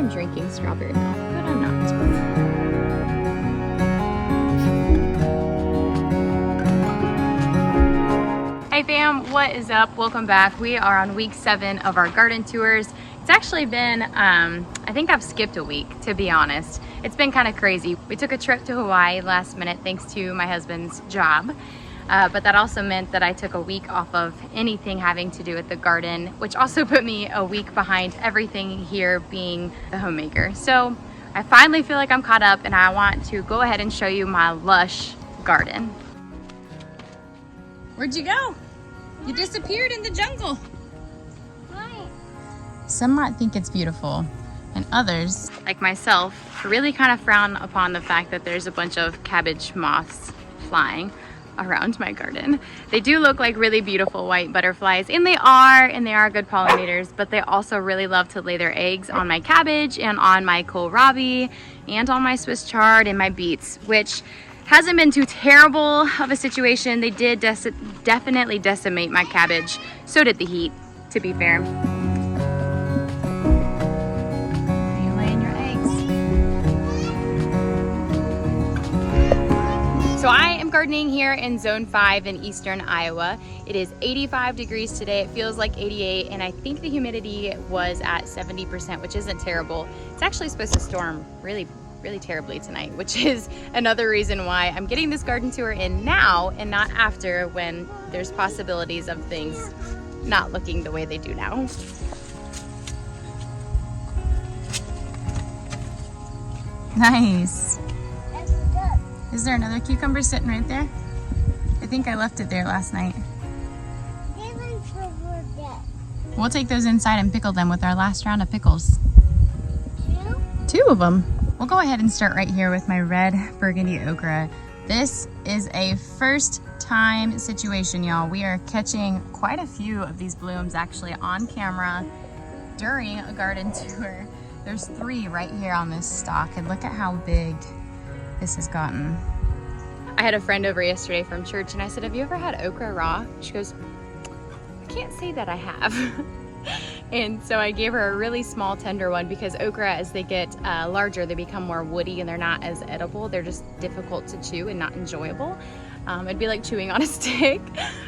I'm drinking strawberry milk, but I'm not. Hey fam, what is up? Welcome back. We are on week 7 of our garden tours. It's actually been, I think I've skipped a week, to be honest. It's been kind of crazy. We took a trip to Hawaii last minute thanks to my husband's job. But that also meant that I took a week off of anything having to do with the garden, which also put me a week behind everything here being the homemaker. So I finally feel like I'm caught up and I want to go ahead and show you my lush garden. Where'd you go? You disappeared in the jungle. Why? Some might think it's beautiful, and others, like myself, really kind of frown upon the fact that there's a bunch of cabbage moths flying around my garden. They do look like really beautiful white butterflies, and they are good pollinators, but they also really love to lay their eggs on my cabbage and on my kohlrabi and on my Swiss chard and my beets, which hasn't been too terrible of a situation. They did definitely decimate my cabbage. So did the heat, to be fair. Are you laying your eggs? So I am gardening here in Zone 5 in eastern Iowa. It is 85 degrees today. It feels like 88, and I think the humidity was at 70%, which isn't terrible. It's actually supposed to storm really terribly tonight, which is another reason why I'm getting this garden tour in now and not after, when there's possibilities of things not looking the way they do now. Nice. Is there another cucumber sitting right there? I think I left it there last night. We'll take those inside and pickle them with our last round of pickles. Two of them. We'll go ahead and start right here with my red burgundy okra. This is a first time situation, y'all. We are catching quite a few of these blooms actually on camera during a garden tour. There's 3 right here on this stalk, and look at how big this has gotten. I had a friend over yesterday from church and I said, have you ever had okra raw? She goes, I can't say that I have. And so I gave her a really small tender one, because okra, as they get larger, they become more woody and they're not as edible. They're just difficult to chew and not enjoyable. It'd be like chewing on a stick.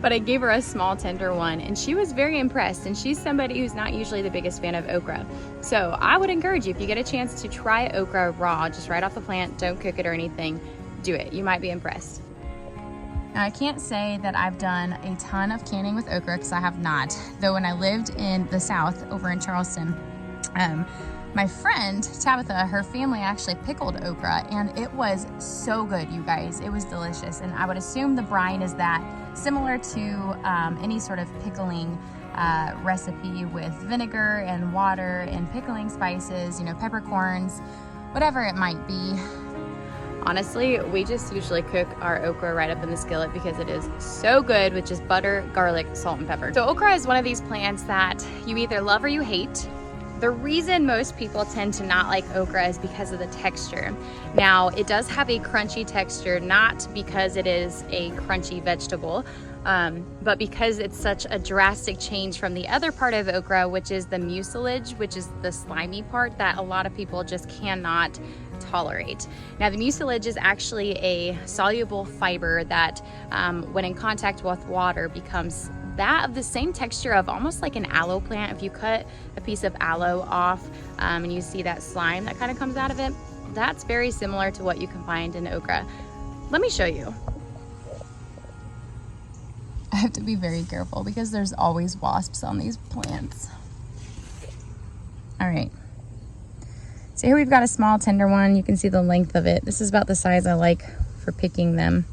But I gave her a small tender one and she was very impressed, and she's somebody who's not usually the biggest fan of okra. So I would encourage you, if you get a chance to try okra raw, just right off the plant, don't cook it or anything, do it. You might be impressed. Now, I can't say that I've done a ton of canning with okra, because I have not. Though when I lived in the South, over in Charleston, my friend Tabitha, her family actually pickled okra, and it was so good, you guys. It was delicious, and I would assume the brine is that similar to any sort of pickling recipe with vinegar and water and pickling spices, you know, peppercorns, whatever it might be. Honestly, we just usually cook our okra right up in the skillet because it is so good with just butter, garlic, salt, and pepper. So okra is one of these plants that you either love or you hate. The reason most people tend to not like okra is because of the texture. Now, it does have a crunchy texture, not because it is a crunchy vegetable, but because it's such a drastic change from the other part of okra, which is the mucilage, which is the slimy part that a lot of people just cannot tolerate. Now, the mucilage is actually a soluble fiber that when in contact with water becomes that of the same texture of almost like an aloe plant. If you cut a piece of aloe off and you see that slime that kind of comes out of it, that's very similar to what you can find in okra. Let me show you. I have to be very careful because there's always wasps on these plants. All right. So here we've got a small tender one. You can see the length of it. This is about the size I like for picking them.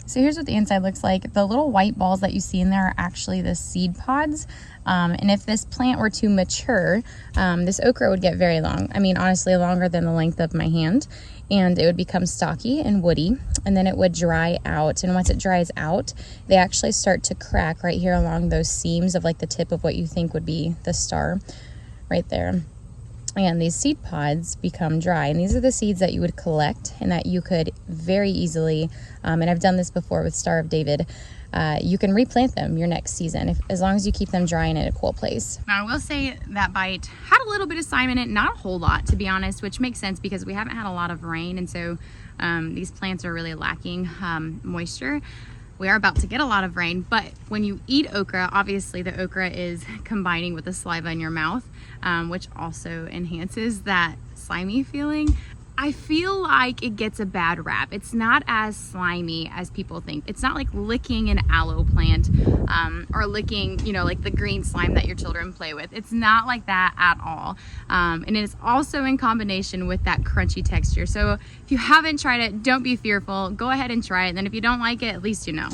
So here's what the inside looks like. The little white balls that you see in there are actually the seed pods. And if this plant were to mature, this okra would get very long. I mean, honestly, longer than the length of my hand. And it would become stocky and woody, and then it would dry out. And once it dries out, they actually start to crack right here along those seams of like the tip of what you think would be the star right there. And these seed pods become dry, and these are the seeds that you would collect and that you could very easily, and I've done this before with Star of David, you can replant them your next season as long as you keep them dry and in a cool place. Now, I will say that bite had a little bit of slime in it, not a whole lot to be honest, which makes sense because we haven't had a lot of rain, and so these plants are really lacking moisture. We are about to get a lot of rain, but when you eat okra, obviously the okra is combining with the saliva in your mouth, which also enhances that slimy feeling. I feel like it gets a bad rap. It's not as slimy as people think. It's not like licking an aloe plant or licking, you know, like the green slime that your children play with. It's not like that at all. And it's also in combination with that crunchy texture. So if you haven't tried it, don't be fearful. Go ahead and try it. And then if you don't like it, at least you know.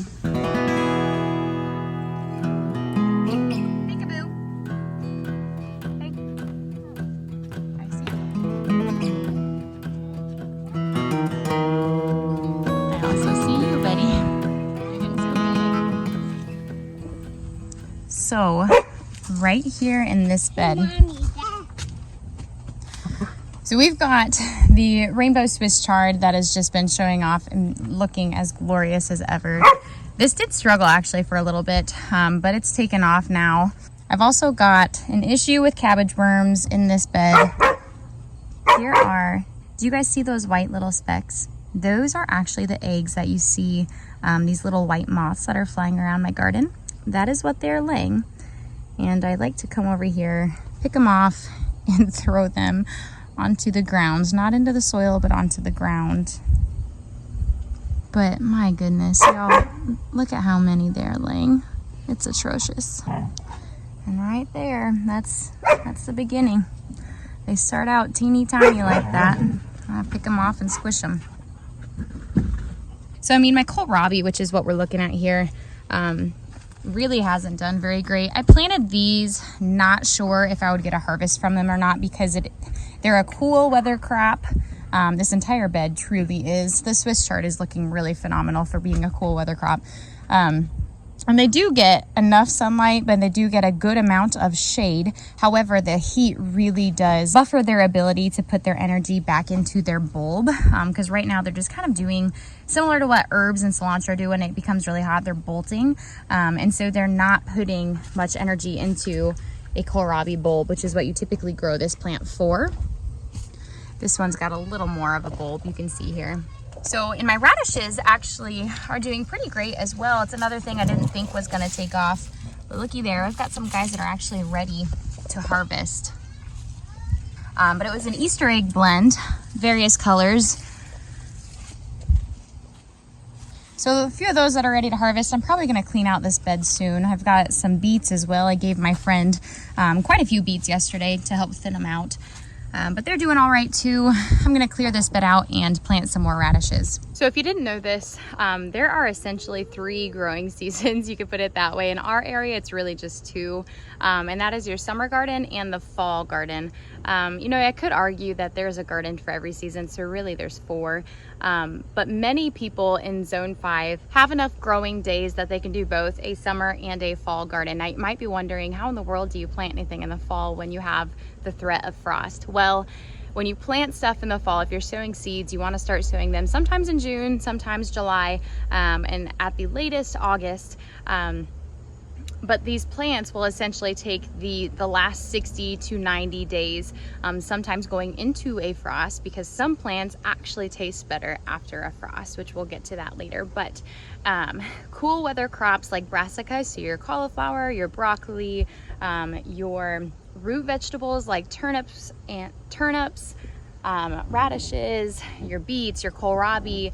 So right here in this bed, so we've got the rainbow Swiss chard that has just been showing off and looking as glorious as ever. This did struggle actually for a little bit, but it's taken off now. I've also got an issue with cabbage worms in this bed. Here are, do you guys see those white little specks? Those are actually the eggs that you see, these little white moths that are flying around my garden. That is what they're laying, and I like to come over here, pick them off, and throw them onto the ground, not into the soil, but onto the ground. But my goodness, y'all, look at how many they're laying. It's atrocious. And right there, that's the beginning. They start out teeny tiny like that. I pick them off and squish them. So I mean, my kohlrabi, which is what we're looking at here, really hasn't done very great. I planted these, not sure if I would get a harvest from them or not, because they're a cool weather crop. This entire bed truly is. The Swiss chard is looking really phenomenal for being a cool weather crop. And they do get enough sunlight, but they do get a good amount of shade. However, the heat really does buffer their ability to put their energy back into their bulb, because right now they're just kind of doing similar to what herbs and cilantro do. When it becomes really hot, they're bolting, and so they're not putting much energy into a kohlrabi bulb, which is what you typically grow this plant for. This one's got a little more of a bulb, you can see here. So, and my radishes actually are doing pretty great as well. It's another thing I didn't think was going to take off. But looky there, I've got some guys that are actually ready to harvest. But it was an Easter egg blend, various colors. So a few of those that are ready to harvest, I'm probably going to clean out this bed soon. I've got some beets as well. I gave my friend quite a few beets yesterday to help thin them out. But they're doing all right too. I'm gonna clear this bed out and plant some more radishes. So if you didn't know this, there are essentially 3 growing seasons, you could put it that way. In our area, it's really just 2, and that is your summer garden and the fall garden. You know, I could argue that there's a garden for every season, so really there's 4. But many people in zone 5 have enough growing days that they can do both a summer and a fall garden. Now you might be wondering, how in the world do you plant anything in the fall when you have the threat of frost? Well, when you plant stuff in the fall, if you're sowing seeds, you want to start sowing them sometimes in June, sometimes July, and at the latest August. But these plants will essentially take the last 60 to 90 days, sometimes going into a frost, because some plants actually taste better after a frost, which we'll get to that later. But cool weather crops like brassica, so your cauliflower, your broccoli, your root vegetables like turnips, radishes, your beets, your kohlrabi,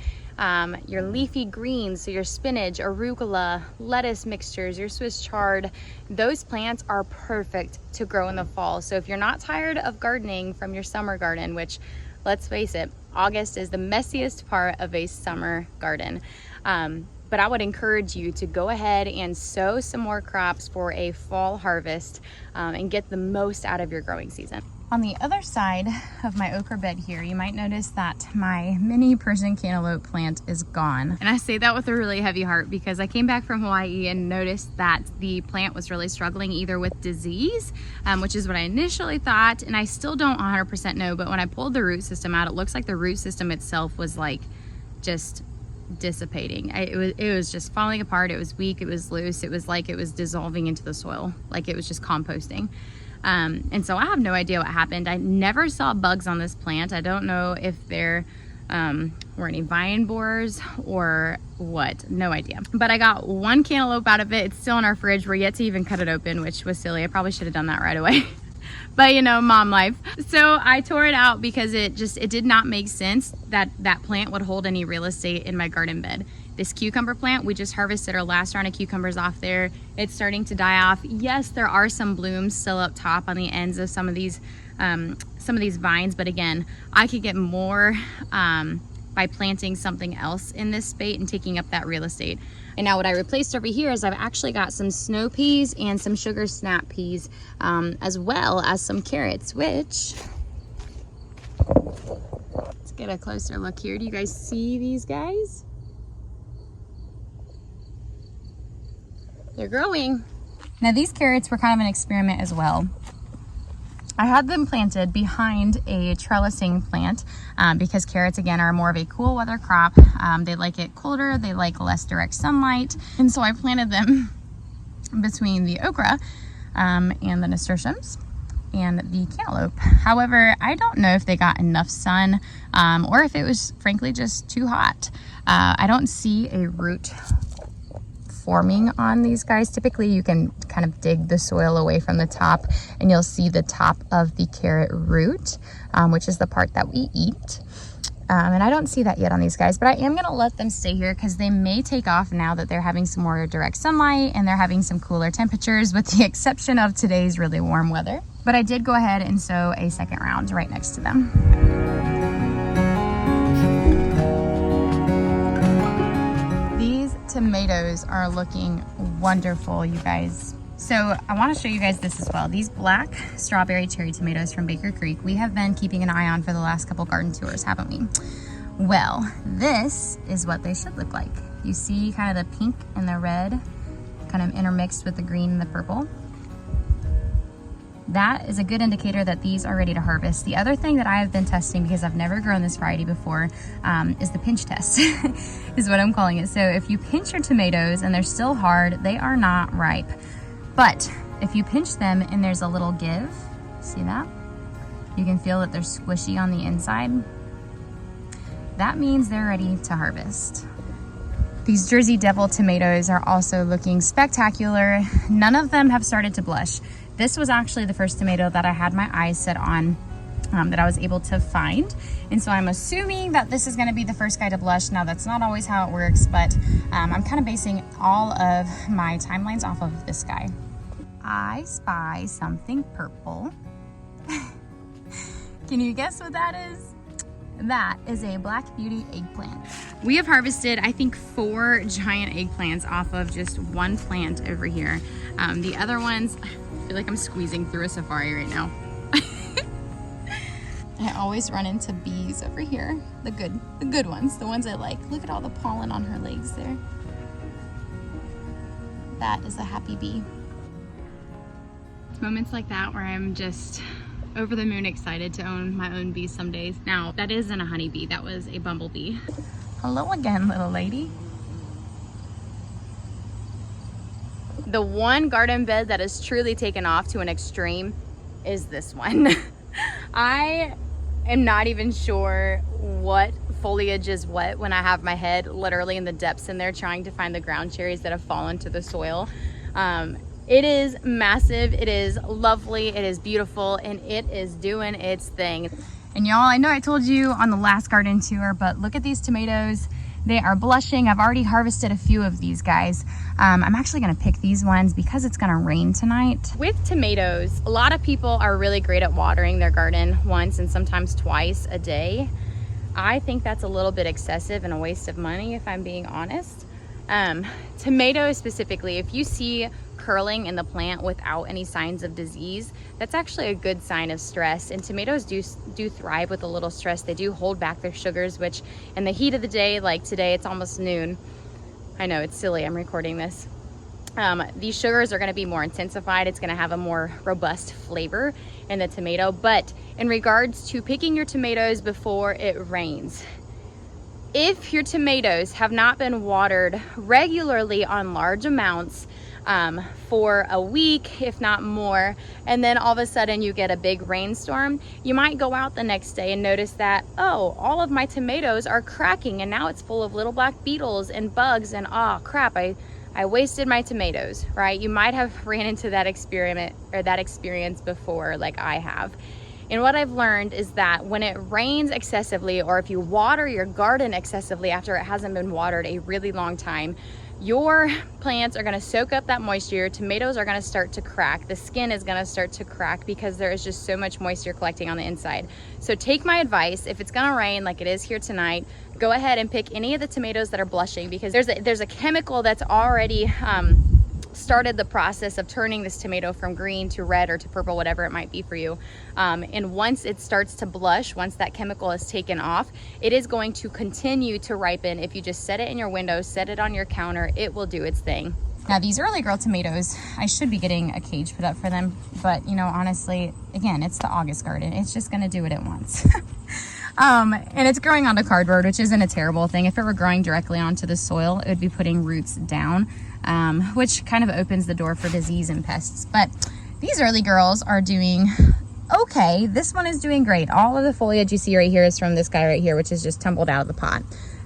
your leafy greens, so your spinach, arugula, lettuce mixtures, your Swiss chard, those plants are perfect to grow in the fall. So if you're not tired of gardening from your summer garden, which, let's face it, August is the messiest part of a summer garden, but I would encourage you to go ahead and sow some more crops for a fall harvest and get the most out of your growing season. On the other side of my okra bed here, you might notice that my mini Persian cantaloupe plant is gone. And I say that with a really heavy heart because I came back from Hawaii and noticed that the plant was really struggling either with disease, which is what I initially thought, and I still don't 100% know, but when I pulled the root system out, it looks like the root system itself was like just dissipating. It was just falling apart. It was weak, it was loose, it was like it was dissolving into the soil, like it was just composting. And so I have no idea what happened. I never saw bugs on this plant. I don't know if there were any vine borers or what, no idea. But I got one cantaloupe out of it. It's still in our fridge. We're yet to even cut it open, which was silly. I probably should have done that right away. But you know, mom life. So I tore it out because it did not make sense that that plant would hold any real estate in my garden bed. This cucumber plant, we just harvested our last round of cucumbers off there. It's starting to die off. Yes, there are some blooms still up top on the ends of some of these vines, but again, I could get more by planting something else in this spate and taking up that real estate. And now what I replaced over here is I've actually got some snow peas and some sugar snap peas, as well as some carrots, which, let's get a closer look here. Do you guys see these guys? They're growing. Now these carrots were kind of an experiment as well. I had them planted behind a trellising plant because carrots, again, are more of a cool weather crop. They like it colder, they like less direct sunlight. And so I planted them between the okra and the nasturtiums and the cantaloupe. However, I don't know if they got enough sun or if it was frankly just too hot. I don't see a root forming on these guys. Typically you can kind of dig the soil away from the top and you'll see the top of the carrot root, which is the part that we eat. And I don't see that yet on these guys, but I am gonna let them stay here because they may take off now that they're having some more direct sunlight and they're having some cooler temperatures, with the exception of today's really warm weather. But I did go ahead and sow a second round right next to them. Tomatoes are looking wonderful, you guys. So I want to show you guys this as well. These black strawberry cherry tomatoes from Baker Creek, we have been keeping an eye on for the last couple garden tours, haven't we? Well, this is what they should look like. You see kind of the pink and the red kind of intermixed with the green and the purple. That is a good indicator that these are ready to harvest. The other thing that I have been testing, because I've never grown this variety before, is the pinch test, is what I'm calling it. So if you pinch your tomatoes and they're still hard, they are not ripe. But if you pinch them and there's a little give, see that? You can feel that they're squishy on the inside. That means they're ready to harvest. These Jersey Devil tomatoes are also looking spectacular. None of them have started to blush. This was actually the first tomato that I had my eyes set on, that I was able to find. And so I'm assuming that this is gonna be the first guy to blush. Now that's not always how it works, but I'm kind of basing all of my timelines off of this guy. I spy something purple. Can you guess what that is? That is a Black Beauty eggplant. We have harvested, I think, 4 giant eggplants off of just one plant over here. The other ones, I feel like I'm squeezing through a safari right now. I always run into bees over here. The good ones, the ones I like. Look at all the pollen on her legs there. That is a happy bee. Moments like that where I'm just over the moon excited to own my own bees some days. Now, that isn't a honeybee, that was a bumblebee. Hello again, little lady. The one garden bed that has truly taken off to an extreme is this one. I am not even sure what foliage is what when I have my head literally in the depths in there trying to find the ground cherries that have fallen to the soil. It is massive, it is lovely, it is beautiful, and it is doing its thing. And y'all, I know I told you on the last garden tour, but look at these tomatoes. They are blushing. I've already harvested a few of these guys. I'm actually gonna pick these ones because it's gonna rain tonight. With tomatoes, a lot of people are really great at watering their garden once and sometimes twice a day. I think that's a little bit excessive and a waste of money, if I'm being honest. Tomatoes specifically, if you see curling in the plant without any signs of disease, that's actually a good sign of stress. And tomatoes do thrive with a little stress. They do hold back their sugars, which in the heat of the day, like today, it's almost noon. I know, it's silly, I'm recording this. These sugars are gonna be more intensified. It's gonna have a more robust flavor in the tomato. But in regards to picking your tomatoes before it rains, if your tomatoes have not been watered regularly on large amounts for a week, if not more, and then all of a sudden you get a big rainstorm, you might go out the next day and notice that, oh, all of my tomatoes are cracking and now it's full of little black beetles and bugs, and oh crap, I wasted my tomatoes, right? You might have ran into that experiment or that experience before, like I have. And what I've learned is that when it rains excessively, or if you water your garden excessively after it hasn't been watered a really long time, your plants are gonna soak up that moisture. Your tomatoes are gonna start to crack. The skin is gonna start to crack because there is just so much moisture collecting on the inside. So take my advice. If it's gonna rain like it is here tonight, go ahead and pick any of the tomatoes that are blushing, because there's a chemical that's already started the process of turning this tomato from green to red or to purple, whatever it might be for you. And once it starts to blush, once that chemical is taken off, it is going to continue to ripen. If you just set it in your window, set it on your counter, it will do its thing. Now these early girl tomatoes, I should be getting a cage put up for them, but you know, honestly, again, it's the August garden. It's just gonna do what it wants. And it's growing onto cardboard, which isn't a terrible thing. If it were growing directly onto the soil, it would be putting roots down, which kind of opens the door for disease and pests. But these early girls are doing okay. This one is doing great. All of the foliage you see right here is from this guy right here, which is just tumbled out of the pot.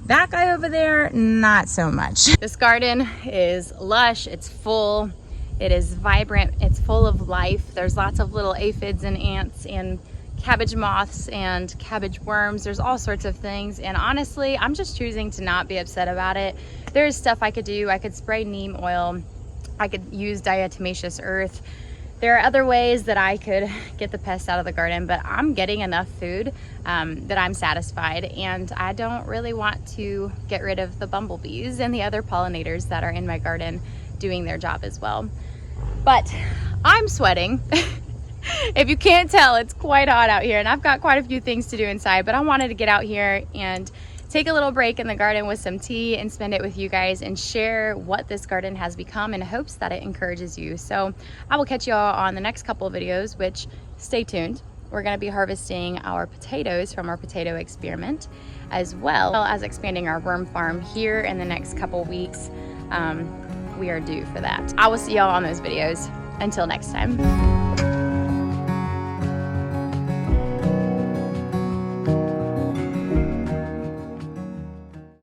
That guy over there, not so much. This garden is lush, it's full, it is vibrant, it's full of life. There's lots of little aphids and ants and cabbage moths and cabbage worms. There's all sorts of things, and honestly, I'm just choosing to not be upset about it. There's stuff I could do. I could spray neem oil, I could use diatomaceous earth. There are other ways that I could get the pests out of the garden, but I'm getting enough food that I'm satisfied, and I don't really want to get rid of the bumblebees and the other pollinators that are in my garden doing their job as well. But I'm sweating. If you can't tell, it's quite hot out here, and I've got quite a few things to do inside, but I wanted to get out here and take a little break in the garden with some tea and spend it with you guys and share what this garden has become in hopes that it encourages you. So I will catch you all on the next couple of videos, which stay tuned. We're going to be harvesting our potatoes from our potato experiment, as well as expanding our worm farm here in the next couple weeks. We are due for that. I will see y'all on those videos. Until next time.